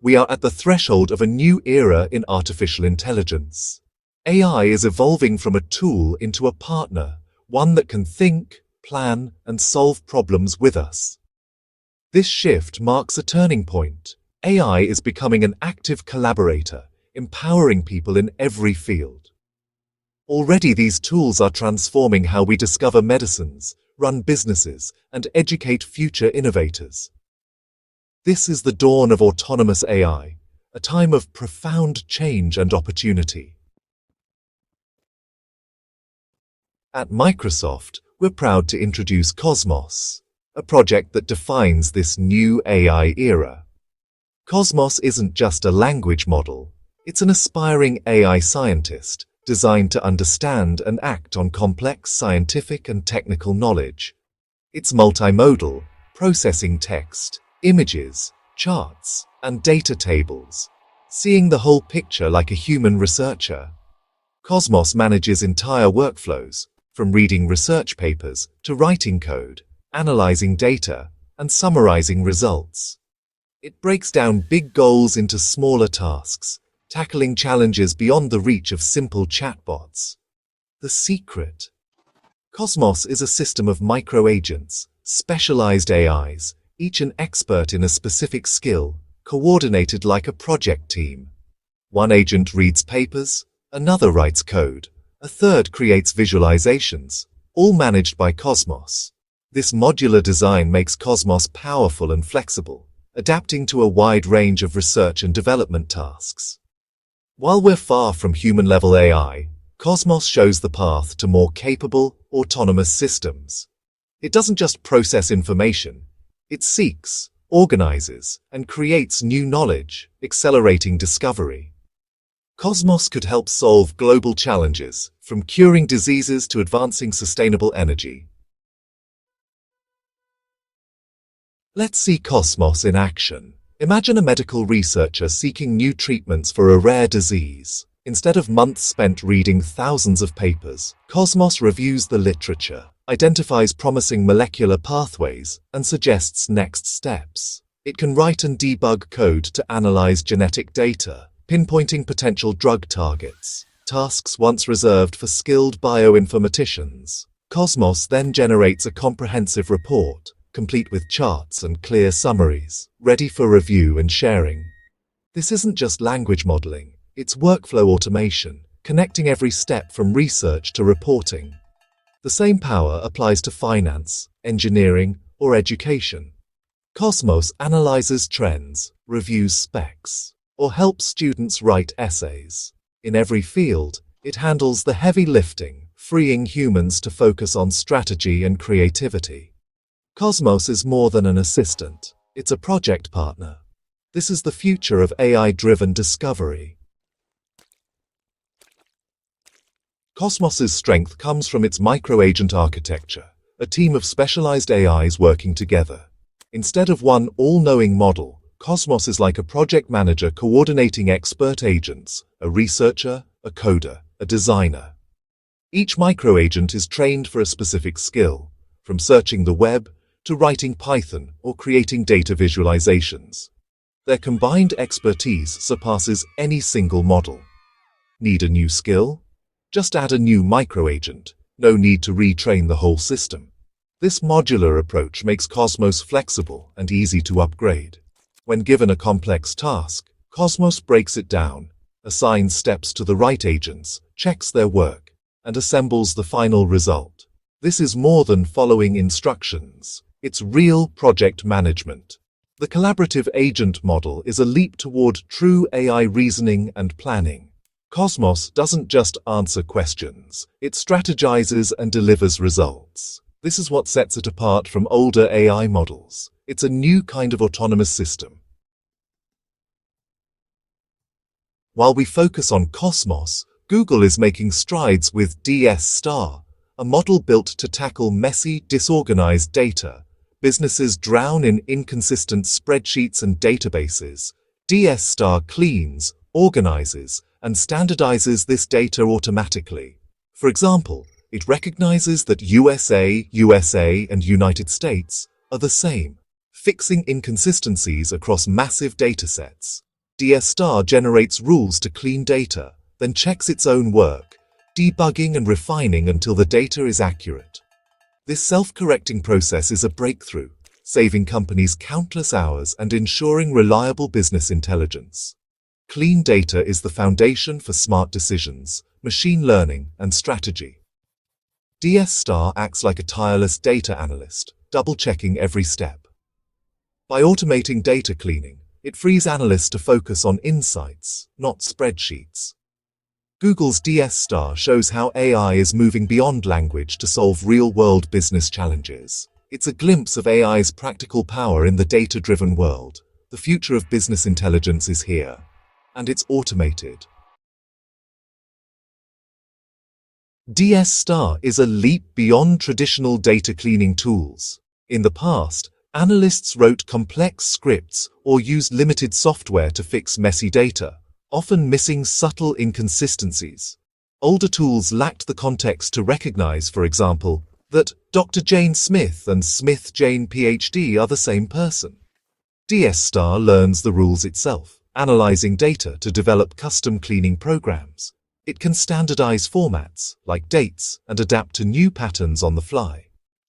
We are at the threshold of a new era in artificial intelligence. AI is evolving from a tool into a partner, one that can think, plan, and solve problems with us. This shift marks a turning point. AI is becoming an active collaborator, empowering people in every field. Already these tools are transforming how we discover medicines, run businesses, and educate future innovators. This is the dawn of autonomous AI, a time of profound change and opportunity. At Microsoft, we're proud to introduce KOSMOS, a project that defines this new AI era. KOSMOS isn't just a language model, it's an aspiring AI scientist designed to understand and act on complex scientific and technical knowledge. It's multimodal, processing text, images, charts, and data tables, seeing the whole picture like a human researcher. KOSMOS manages entire workflows, from reading research papers to writing code, analyzing data, and summarizing results. It breaks down big goals into smaller tasks, tackling challenges beyond the reach of simple chatbots. The secret: KOSMOS is a system of micro-agents, specialized AIs, each an expert in a specific skill, coordinated like a project team. One agent reads papers, another writes code, a third creates visualizations, all managed by KOSMOS. This modular design makes KOSMOS powerful and flexible, adapting to a wide range of research and development tasks. While we're far from human-level AI, KOSMOS shows the path to more capable, autonomous systems. It doesn't just process information, it seeks, organizes, and creates new knowledge, accelerating discovery. KOSMOS could help solve global challenges, from curing diseases to advancing sustainable energy. Let's see KOSMOS in action. Imagine a medical researcher seeking new treatments for a rare disease. Instead of months spent reading thousands of papers, KOSMOS reviews the literature, identifies promising molecular pathways, and suggests next steps. It can write and debug code to analyze genetic data, pinpointing potential drug targets, tasks once reserved for skilled bioinformaticians. KOSMOS then generates a comprehensive report, complete with charts and clear summaries, ready for review and sharing. This isn't just language modeling, it's workflow automation, connecting every step from research to reporting. The same power applies to finance, engineering, or education. KOSMOS analyzes trends, reviews specs, or helps students write essays. In every field, it handles the heavy lifting, freeing humans to focus on strategy and creativity. KOSMOS is more than an assistant, it's a project partner. This is the future of AI-driven discovery. KOSMOS's strength comes from its micro-agent architecture, a team of specialized AIs working together. Instead of one all-knowing model, KOSMOS is like a project manager coordinating expert agents, a researcher, a coder, a designer. Each microagent is trained for a specific skill, from searching the web to writing Python or creating data visualizations. Their combined expertise surpasses any single model. Need a new skill? Just add a new microagent. No need to retrain the whole system. This modular approach makes KOSMOS flexible and easy to upgrade. When given a complex task, KOSMOS breaks it down, assigns steps to the right agents, checks their work, and assembles the final result. This is more than following instructions. It's real project management. The collaborative agent model is a leap toward true AI reasoning and planning. KOSMOS doesn't just answer questions, it strategizes and delivers results. This is what sets it apart from older AI models. It's a new kind of autonomous system. While we focus on KOSMOS, Google is making strides with DS*, a model built to tackle messy, disorganized data. Businesses drown in inconsistent spreadsheets and databases. DS* cleans, organizes, and standardizes this data automatically. For example, it recognizes that USA, and United States are the same, fixing inconsistencies across massive datasets. DS generates rules to clean data, then checks its own work, debugging and refining until the data is accurate. This self-correcting process is a breakthrough, saving companies countless hours and ensuring reliable business intelligence. Clean data is the foundation for smart decisions, machine learning, and strategy. DS acts like a tireless data analyst, double-checking every step. By automating data cleaning, it frees analysts to focus on insights, not spreadsheets. Google's DS shows how AI is moving beyond language to solve real-world business challenges. It's a glimpse of AI's practical power in the data-driven world. The future of business intelligence is here, and it's automated. DS is a leap beyond traditional data cleaning tools. In the past, analysts wrote complex scripts or used limited software to fix messy data, often missing subtle inconsistencies. Older tools lacked the context to recognize, for example, that Dr. Jane Smith and Smith Jane PhD are the same person. DS learns the rules itself, analyzing data to develop custom cleaning programs. It can standardize formats, like dates, and adapt to new patterns on the fly.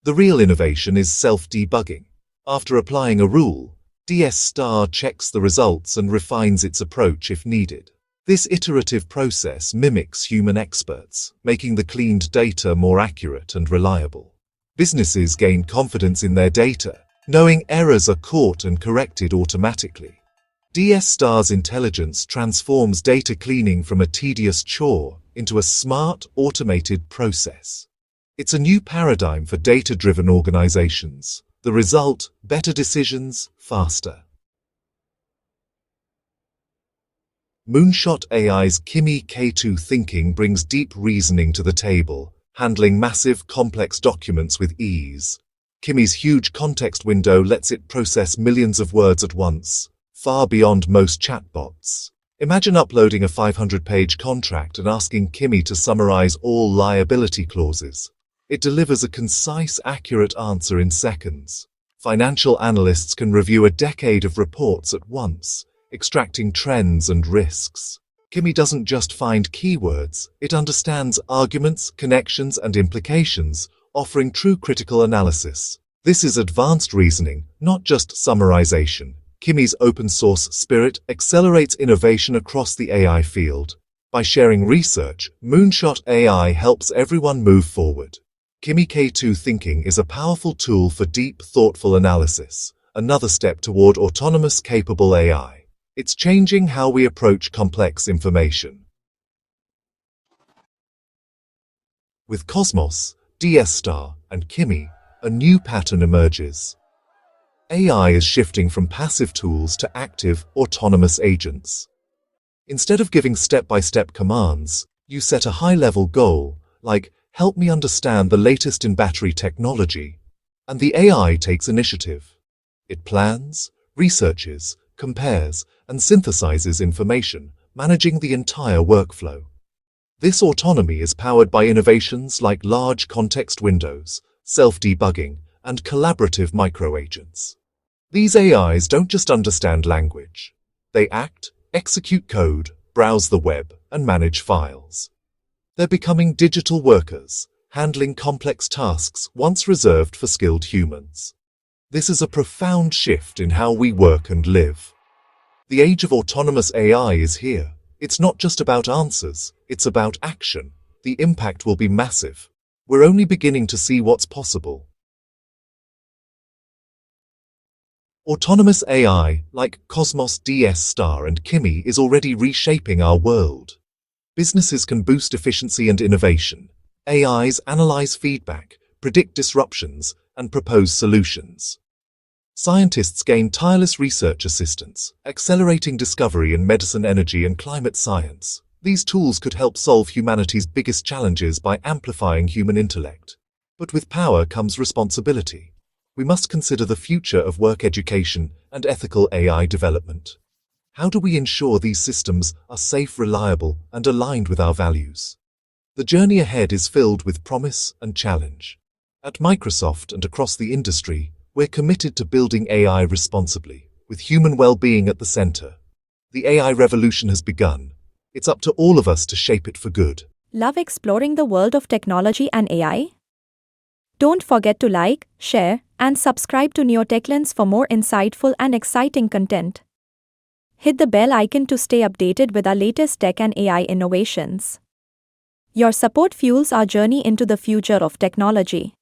The real innovation is self-debugging. After applying a rule, DS checks the results and refines its approach if needed. This iterative process mimics human experts, making the cleaned data more accurate and reliable. Businesses gain confidence in their data, knowing errors are caught and corrected automatically. DS intelligence transforms data cleaning from a tedious chore into a smart, automated process. It's a new paradigm for data-driven organizations. The result, better decisions, faster. Moonshot AI's Kimi K2 thinking brings deep reasoning to the table, handling massive, complex documents with ease. Kimi's huge context window lets it process millions of words at once, far beyond most chatbots. Imagine uploading a 500-page contract and asking Kimi to summarize all liability clauses. It delivers a concise, accurate answer in seconds. Financial analysts can review a decade of reports at once, extracting trends and risks. Kimi doesn't just find keywords, it understands arguments, connections, and implications, offering true critical analysis. This is advanced reasoning, not just summarization. Kimi's open-source spirit accelerates innovation across the AI field. By sharing research, Moonshot AI helps everyone move forward. Kimi K2 thinking is a powerful tool for deep, thoughtful analysis, another step toward autonomous, capable AI. It's changing how we approach complex information. With KOSMOS, DS and Kimi, a new pattern emerges. AI is shifting from passive tools to active, autonomous agents. Instead of giving step-by-step commands, you set a high-level goal, like, help me understand the latest in battery technology, and the AI takes initiative. It plans, researches, compares, and synthesizes information, managing the entire workflow. This autonomy is powered by innovations like large context windows, self-debugging, and collaborative microagents. These AIs don't just understand language. They act, execute code, browse the web, and manage files. They're becoming digital workers, handling complex tasks once reserved for skilled humans. This is a profound shift in how we work and live. The age of autonomous AI is here. It's not just about answers, it's about action. The impact will be massive. We're only beginning to see what's possible. Autonomous AI, like KOSMOS DS and Kimi, is already reshaping our world. Businesses can boost efficiency and innovation. AIs analyze feedback, predict disruptions, and propose solutions. Scientists gain tireless research assistance, accelerating discovery in medicine, energy, and climate science. These tools could help solve humanity's biggest challenges by amplifying human intellect. But with power comes responsibility. We must consider the future of work education and ethical AI development. How do we ensure these systems are safe, reliable, and aligned with our values? The journey ahead is filled with promise and challenge. At Microsoft and across the industry, we're committed to building AI responsibly, with human well-being at the center. The AI revolution has begun. It's up to all of us to shape it for good. Love exploring the world of technology and AI? Don't forget to like, share, and subscribe to NeoTech-Lens for more insightful and exciting content. Hit the bell icon to stay updated with our latest tech and AI innovations. Your support fuels our journey into the future of technology.